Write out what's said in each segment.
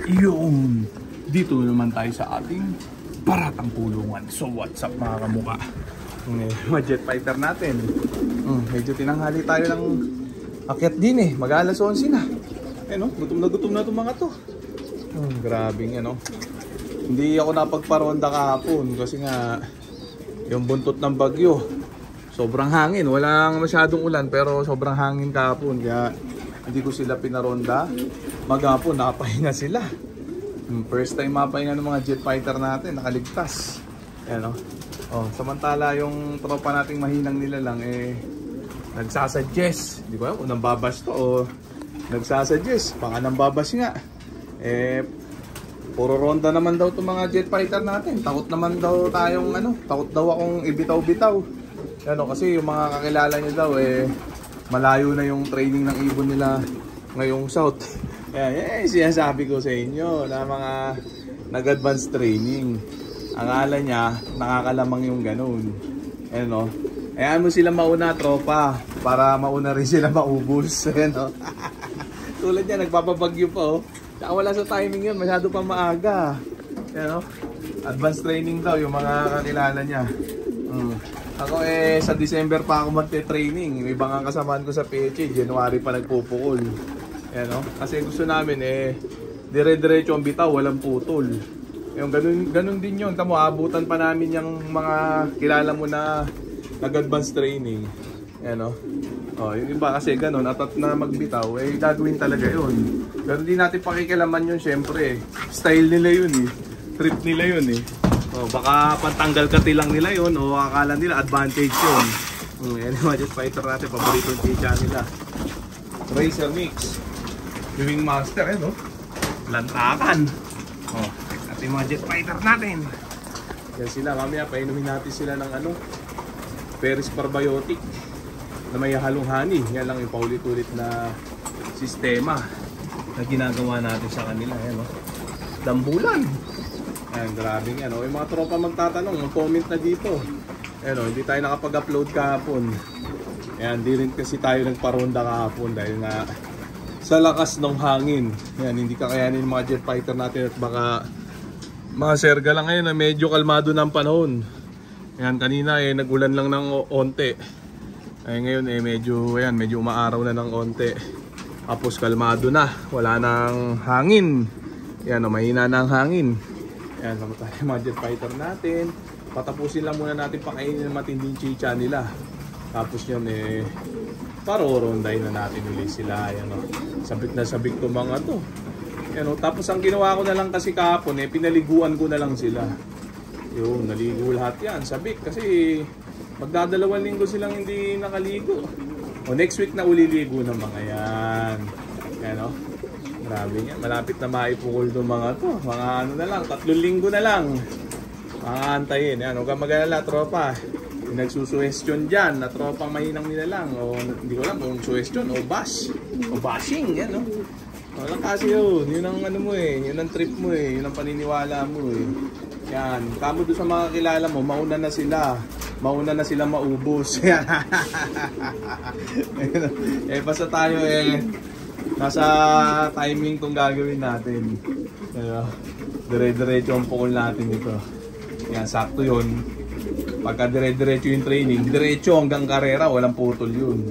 Yun, dito naman tayo sa ating paratang pulungan. So what's up mga kamuka? Mga jet fighter natin. Medyo tinanghali tayo ng akyat din eh. Mag-alas 11 na. Gutom na itong mga to. Grabing Hindi ako napagparonda kahapon kasi nga yung buntot ng bagyo. Sobrang hangin. Walang masyadong ulan pero sobrang hangin kahapon. Kaya hindi ko sila pinaronda. Maghapon nakapahinga sila. First time mapahinga ng mga jet fighter natin. Nakaligtas. Samantala yung tropa nating mahinang nila lang nagsasuggest. Hindi ko alam kung nambabas to o nagsasuggest. Baka nambabas nga. Puro ronda naman daw itong mga jet fighter natin. Takot naman daw tayong takot daw akong ibitaw-bitaw. Kasi yung mga kakilala niya daw malayo na yung training ng ibon nila ngayong south. Sinasabi ko sa inyo na mga nag-advance training. Ang ala niya, nakakalamang yung ganun. Ayan mo sila mauna, tropa, para mauna rin sila maubos. Tulad niya, nagpapabagyo pa Tsaka wala sa timing yun, masyado pa maaga. Advance training daw yung mga kakilala niya. Ako sa December pa ako magte-training. May ibang kasamaan ko sa PHA, January pa nagpupukol. Kasi gusto namin dire-diretso ang bitaw, walang putol. Ganun din yun. Tamo, abutan pa namin yung mga kilala mo na nag-advance training. Yung iba kasi ganun, atat na magbitaw, gagawin talaga yun. Pero hindi natin pakikilaman yun, syempre. Style nila yun Trip nila yun baka pantanggal kati lang nila yun o akala nila advantage yun. Yan yung jet fighter natin, paboritong chicha nila. Racer mix. Wing master Lantakan. At yung mga jet fighter natin. Yan sila, mamaya painumin natin sila ng Peris Probiotic na may halong honey. Yan lang yung paulit-ulit na sistema na ginagawa natin sa kanila. Dambulan. Grabe yan. Yung mga tropa magtatanong, mag-comment na dito. Hindi tayo nakapag-upload kahapon. Hindi rin kasi tayo nagparonda kahapon dahil nga sa lakas ng hangin. Hindi kakayanin mga jet fighter natin at baka mga serga lang ngayon na medyo kalmado ng panahon. Kanina nagulan lang ng onte. Ngayon medyo umaaraw na ng onte. Tapos kalmado na, wala nang hangin. Mahina na ang hangin. Naman tayo mga jet fighter natin. Patapusin lang muna natin pakainin ng matinding chicha nila. Tapos yun paroronday na natin ulit sila. Sabik na sabik to mga to. Tapos ang ginawa ko na lang kasi kahapon pinaliguan ko na lang sila. Naligo lahat yan, sabik. Kasi magdadalawang linggo silang hindi nakaligo. Next week na uliligo ng mga yan. Grabe yan. Malapit na maipukol itong mga to. Mga na lang, 3 linggo na lang. Mga antayin. Huwag kang mag-alala, tropa. Nagsusuwestyon dyan na tropang mahinang nila lang. Hindi ko alam kung suwestyon o bash. O bashing. Walang kasi yun. Yun ang yun ang trip mo Yun ang paniniwala mo Kamo doon sa mga kilala mo, mauna na sila. Mauna na sila maubos. Basta tayo nasa timing kung gagawin natin. Dire-diretso ang pukol natin ito. Sakto yun. Pagka dire-diretso yung training, diretso hanggang karera, walang putol yun.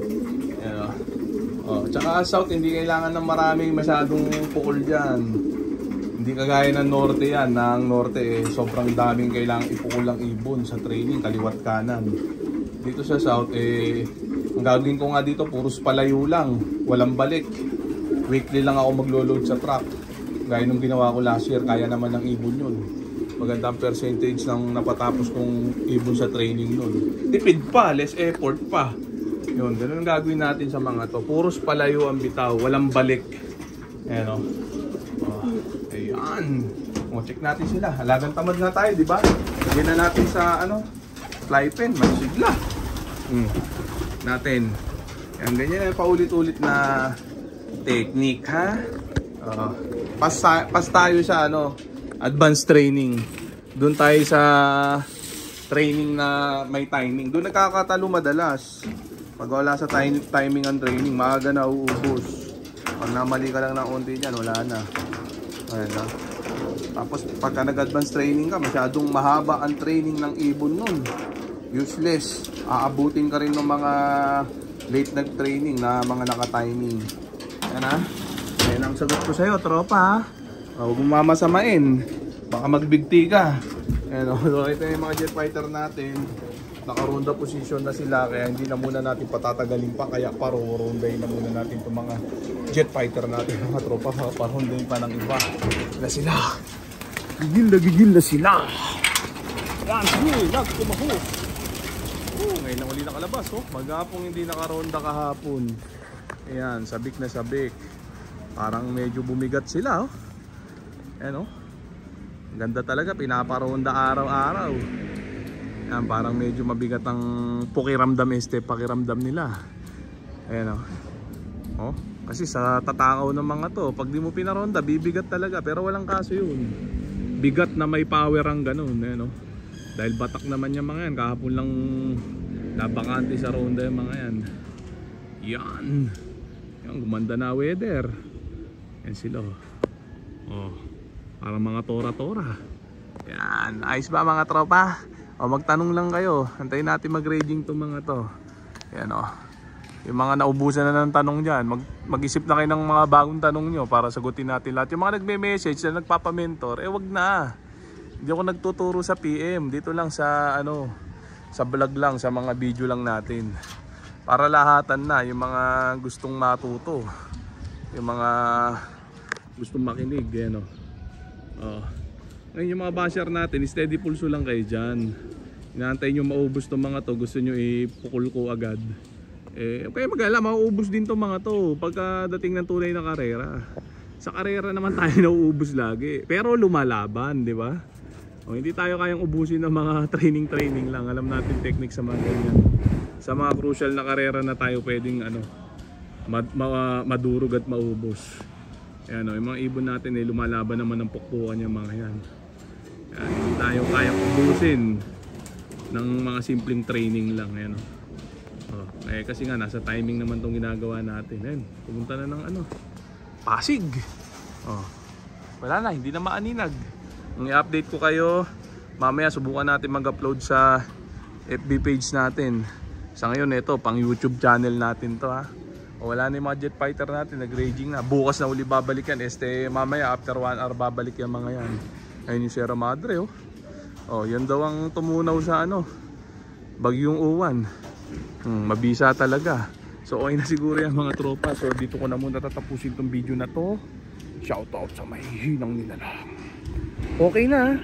Tsaka south, hindi kailangan ng maraming masyadong pukol dyan. Hindi kagaya ng norte yan. Ng norte sobrang daming kailangang ipukol ang ibon sa training, kaliwat kanan. Dito sa south, ang gagawin ko nga dito, puros palayo lang. Walang balik. Weekly lang ako maglo-load sa truck. Gaya nung ginawa ko last year, kaya naman ng ibon yun. Magandang percentage ng napatapos kong ibon sa training nun. Tipid pa, less effort pa. Ganun ang gagawin natin sa mga to. Puros palayo ang bitaw, walang balik. Ayan. Check natin sila. Halagang tamad nga tayo, di ba? Lagyan na natin sa fly pen, masigla. Natin. Ganyan paulit-ulit na technique, ha? Pas tayo sa advanced training. Doon tayo sa training na may timing. Doon nagkakatalo madalas. Pag wala sa timing ang training, maaga na uubos. Pag namali ka lang ng onti dyan, wala na. Ayan na. Tapos pagka nag-advance training ka, masyadong mahaba ang training ng ibon nun. Useless. Aabutin ka rin ng mga late nag-training na mga naka-timing. Ayan ha. Ayan ang sagot ko sa'yo, tropa ha. Huwag mong mamasamain. Baka magbigti ka. Ayan o. So ito yung mga jet fighter natin. Naka-ronda position na sila. Kaya hindi na muna natin patatagalin pa. Kaya paro-rondayin na muna natin itong mga jet fighter natin. Mga tropa, parondayin pa ng iba. Na sila. Gigil na sila. Yan, sige, nagtumaho. Ngayon lang uli nakalabas. Maghapong hindi nakaronda kahapon. Ayan, sabik na sabik. Parang medyo bumigat sila. Ayan ganda talaga, pinaparonda araw-araw. Ayan, parang medyo mabigat ang pakiramdam nila. Ayan kasi sa tatakaw ng mga to, pag di mo pinaronda, bibigat talaga. Pero walang kaso yun. Bigat na may power ang ganun. Dahil batak naman yung mga yan. Kahapon lang nabakante sa ronda yung mga yan. Yan, gumanda na weather. Yan sila. Parang mga tora-tora. Yan, ayos ba mga tropa? Magtanong lang kayo. Antayin natin mag-raging to mga to. Yan yung mga naubusan na ng tanong dyan, mag-isip na kayo ng mga bagong tanong nyo para sagutin natin lahat. Yung mga nagme-message na nagpapamentor, wag na. Hindi ako nagtuturo sa PM. Dito lang sa sa vlog lang, sa mga video lang natin. Para lahatan na yung mga gustong matuto. Yung mga gustong makinig. Ngayon yung mga basher natin, steady pulso lang kayo dyan. Inaantay nyo maubos itong mga to, gusto nyo ipukul ko agad. Okay, mag-alala, mauubos din itong mga to pagkadating ng tunay na karera. Sa karera naman tayo nauubos lagi, pero lumalaban, di ba? Hindi tayo kayang ubusin ng mga training lang. Alam natin technique sa mga ganyan. Sa mga crucial na karera na tayo pwedeng madurog at maubos. Ayan, yung mga ibon natin lumalaban naman ng pukpukan yung mga yan. Ayan, hindi tayo kayang ubusin ng mga simpleng training lang. Ayan, kasi nga nasa timing naman tong ginagawa natin. Ayan, pumunta na ng Pasig. Wala na, hindi na maaninag. I-update ko kayo. Mamaya subukan natin mag-upload sa FB page natin. Sa ngayon ito, pang YouTube channel natin to ha. Wala na yung mga jet fighter natin, nag-raging na. Bukas na uli babalik yan. Mamaya after 1 hour babalik yung mga yan. Ayun yung Sierra Madre yan daw ang tumunaw sa Bagyong Uwan. Mabisa talaga. So okay na siguro yung mga tropa. So dito ko na muna tatapusin tong video na to. Shoutout sa mahihinang nilalang. Okay na.